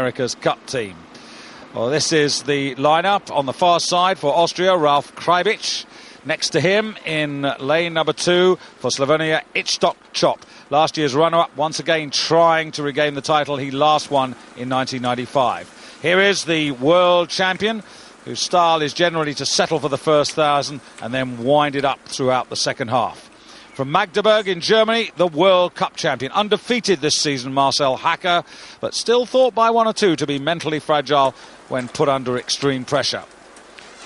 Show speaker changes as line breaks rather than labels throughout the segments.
America's Cup team. Well, this is the lineup on the far side for Austria, Ralf Krajbic. Next to him in lane number 2 for Slovenia, Itzhak Čop. Last year's runner-up, once again trying to regain the title he last won in 1995. Here is the world champion, whose style is generally to settle for the first 1,000 and then wind it up throughout the second half. From Magdeburg in Germany, the World Cup champion. Undefeated this season, Marcel Hacker, but still thought by one or two to be mentally fragile when put under extreme pressure.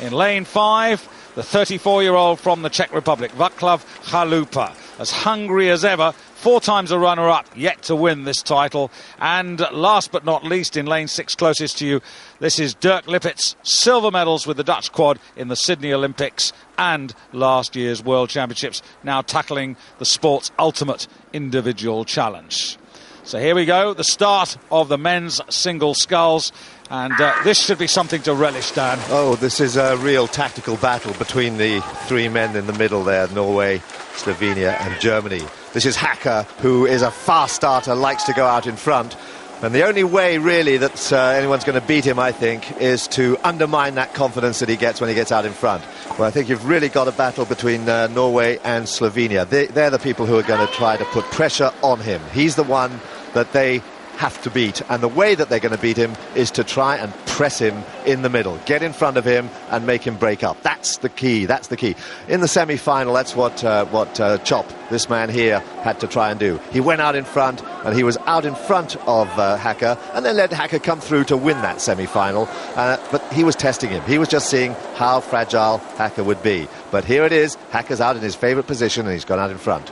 In lane 5, the 34-year-old from the Czech Republic, Václav Chalupa, as hungry as ever, 4 times a runner-up, yet to win this title. And last but not least, in lane 6, closest to you, this is Dirk Lippitt's silver medals with the Dutch quad in the Sydney Olympics and last year's World Championships, now tackling the sport's ultimate individual challenge. So here we go, the start of the men's single sculls. And this should be something to relish, Dan.
Oh, this is a real tactical battle between the 3 men in the middle there, Norway, Slovenia and Germany. This is Hacker, who is a fast starter, likes to go out in front. And the only way, really, that anyone's going to beat him, I think, is to undermine that confidence that he gets when he gets out in front. Well, I think you've really got a battle between Norway and Slovenia. They're the people who are going to try to put pressure on him. He's the one that they have to beat, and the way that they're going to beat him is to try and press him in the middle, get in front of him and make him break up. That's the key. That's the key. In the semi-final, that's what Čop, this man here, had to try and do. He went out in front, and he was out in front of Hacker, and then let Hacker come through to win that semi-final. But he was testing him. He was just seeing how fragile Hacker would be. But here it is. Hacker's out in his favourite position, and he's gone out in front.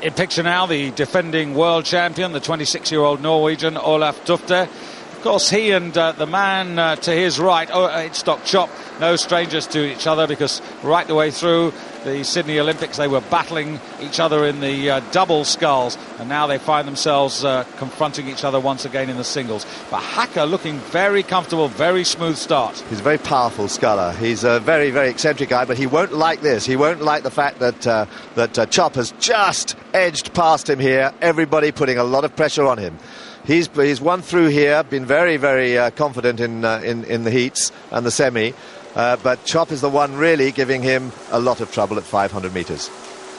In picture now, the defending world champion, the 26-year-old Norwegian, Olaf Tufte. Of course, he and the man to his right, Itzhak Čop, no strangers to each other, because right the way through the Sydney Olympics they were battling each other in the double sculls, and now they find themselves confronting each other once again in the singles. But Hacker looking very comfortable, very smooth start.
He's a very powerful sculler. He's a very, very eccentric guy, but he won't like this. He won't like the fact that Čop has just edged past him here, everybody putting a lot of pressure on him. He's won through here, been very, very confident in the heats and the semi, but Čop is the one really giving him a lot of trouble at 500 metres.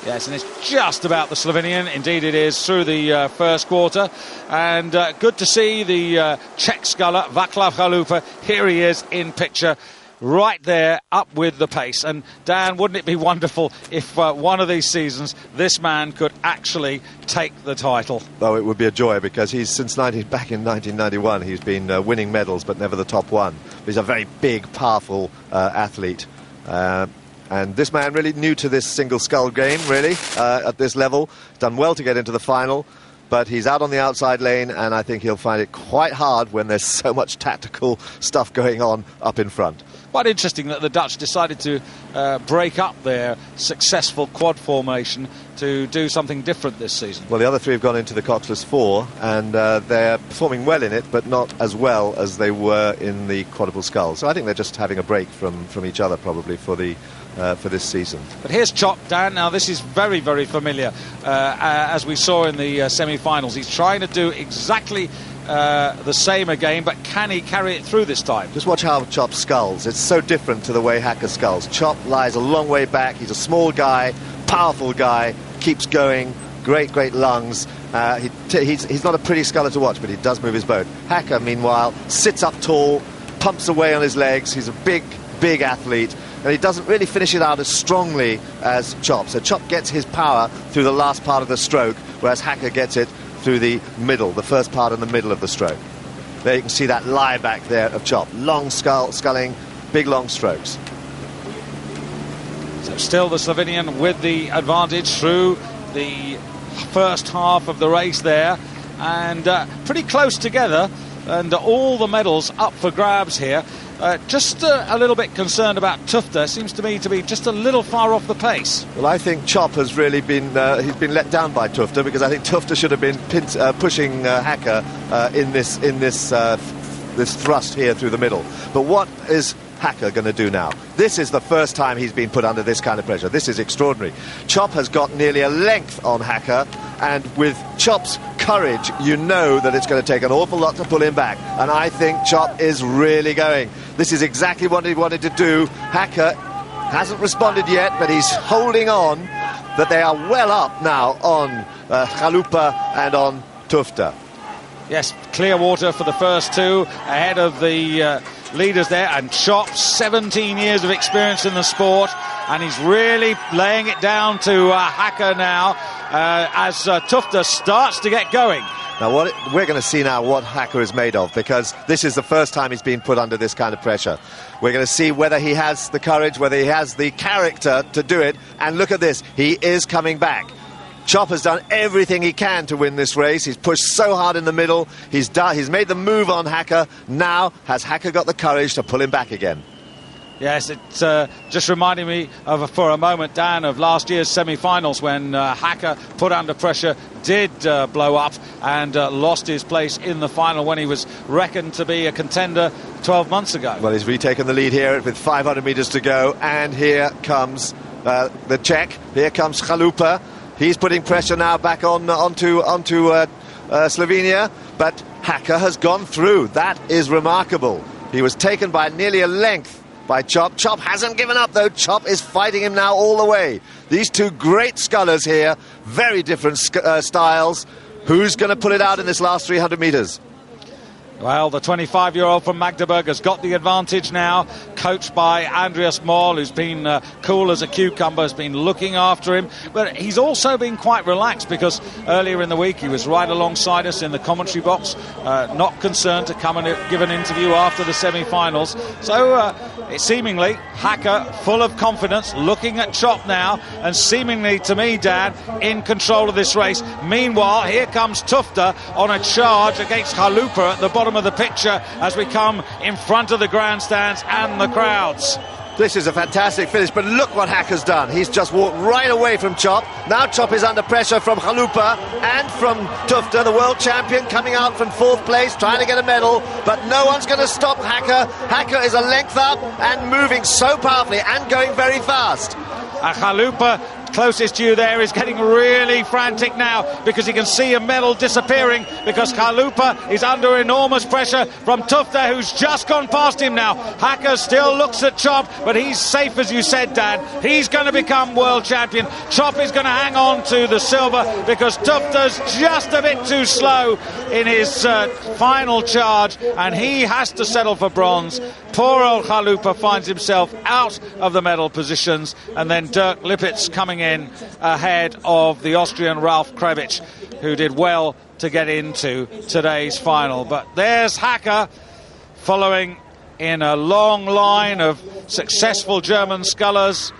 Yes, and it's just about the Slovenian. Indeed it is, through the first quarter. And good to see the Czech sculler, Václav Chalupa. Here he is in picture, right there, up with the pace. And Dan, wouldn't it be wonderful if one of these seasons this man could actually take the title?
Oh, it would be a joy, because back in 1991 he's been winning medals but never the top one. He's a very big, powerful athlete. And this man really new to this single scull game, really, at this level. He's done well to get into the final, but he's out on the outside lane, and I think he'll find it quite hard when there's so much tactical stuff going on up in front.
Quite interesting that the Dutch decided to break up their successful quad formation to do something different this season.
Well, the other 3 have gone into the Coxless 4, and they're performing well in it, but not as well as they were in the quadruple scull. So I think they're just having a break from each other, probably, for this season.
But here's Čop, Dan. Now this is very, very familiar, as we saw in the semi-finals. He's trying to do exactly the same again, but can he carry it through this time?
Just watch how Čop sculls. It's so different to the way Hacker sculls. Čop lies a long way back. He's a small guy, powerful guy, keeps going, great lungs. He's not a pretty sculler to watch, but he does move his boat. Hacker, meanwhile, sits up tall, pumps away on his legs. He's a big athlete, and he doesn't really finish it out as strongly as Čop. So Čop gets his power through the last part of the stroke, whereas Hacker gets it through the middle, the first part in the middle of the stroke. There you can see that lie back there of Čop. Long sculling, big long strokes.
So still the Slovenian with the advantage through the first half of the race there, and pretty close together, and all the medals up for grabs here. Just a little bit concerned about Tufte. Seems to me to be just a little far off the pace.
Well, I think Čop has really been he's been let down by Tufte, because I think Tufte should have been pushing Hacker in this thrust here through the middle. But what is Hacker going to do now? This is the first time he's been put under this kind of pressure. This is extraordinary. Čop has got nearly a length on Hacker, and with Čop's courage, you know that it's going to take an awful lot to pull him back. And I think Chop is really going. This is exactly what he wanted to do. Hacker hasn't responded yet, but he's holding on. That they are well up now on Chalupa and on Tufta.
Yes, clear water for the first two, ahead of the leaders there. And Chop, 17 years of experience in the sport, and he's really laying it down to Hacker now as Tufta starts to get going.
Now, we're going to see now what Hacker is made of, because this is the first time he's been put under this kind of pressure. We're going to see whether he has the courage, whether he has the character to do it. And look at this, he is coming back. Chop has done everything he can to win this race. He's pushed so hard in the middle. He's made the move on Hacker. Now, has Hacker got the courage to pull him back again?
Yes, it's just reminding me of, for a moment, Dan, of last year's semi-finals when Hacker, put under pressure, did blow up and lost his place in the final when he was reckoned to be a contender 12 months ago.
Well, he's retaken the lead here with 500 metres to go, and here comes the Czech. Here comes Chalupa. He's putting pressure now back onto Slovenia, but Hacker has gone through. That is remarkable. He was taken by nearly a length by Chop. Chop hasn't given up, though. Chop is fighting him now all the way. These two great scullers here, very different styles. Who's going to pull it out in this last 300 metres?
Well, the 25-year-old from Magdeburg has got the advantage now, coached by Andreas Moll, who's been cool as a cucumber, has been looking after him. But he's also been quite relaxed, because earlier in the week he was right alongside us in the commentary box, not concerned to come and give an interview after the semi-finals. So it's seemingly Hacker, full of confidence, looking at Chop now, and seemingly, to me, Dan, in control of this race. Meanwhile, here comes Tufta on a charge against Chalupa at the bottom of the picture as we come in front of the grandstands and the crowds.
This is a fantastic finish, but look what Hacker's done. He's just walked right away from Chop. Now Chop is under pressure from Chalupa and from Tufta, the world champion, coming out from fourth place, trying to get a medal, but no one's going to stop Hacker. Hacker is a length up and moving so powerfully and going very fast.
Chalupa, closest to you there, is getting really frantic now because he can see a medal disappearing, because Chalupa is under enormous pressure from Tufta, who's just gone past him now. Hacker still looks at Chop, but he's safe, as you said, Dan. He's going to become world champion. Chop is going to hang on to the silver because Tufta's just a bit too slow in his final charge, and he has to settle for bronze. Poor old Chalupa finds himself out of the medal positions, and then Dirk Lippitz coming in ahead of the Austrian Ralf Krebitsch, who did well to get into today's final. But there's Hacker following in a long line of successful German scullers.